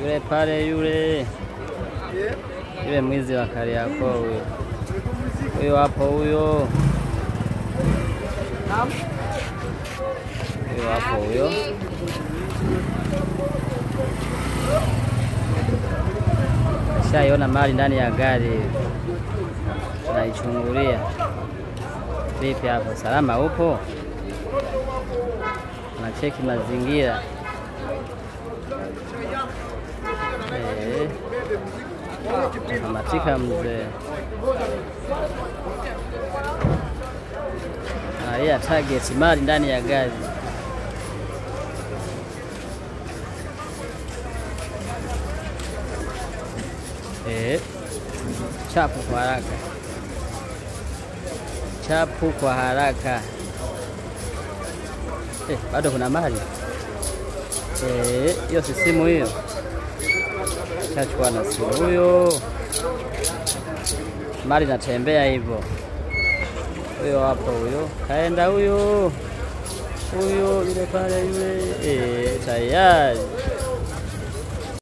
Yule pale yule mwizi wa Kariakoo huyo. Huyo hapo huyo. Huyo hapo huyo. Shaiona mali ndani ya gari. Naichungulia. Vipi hapo? Salama upo? Nacheki mazingira. Kamatika mzee. Haya target mali ndani ya gari. Chapu kwa haraka. Chapu kwa haraka. Bado kuna mali. Hiyo si simu hiyo. Chachukua na simu huyo. Mali natembea hivyo. Huyo hapo huyo. Kaenda huyo. Huyo yule pale yule. Tayari.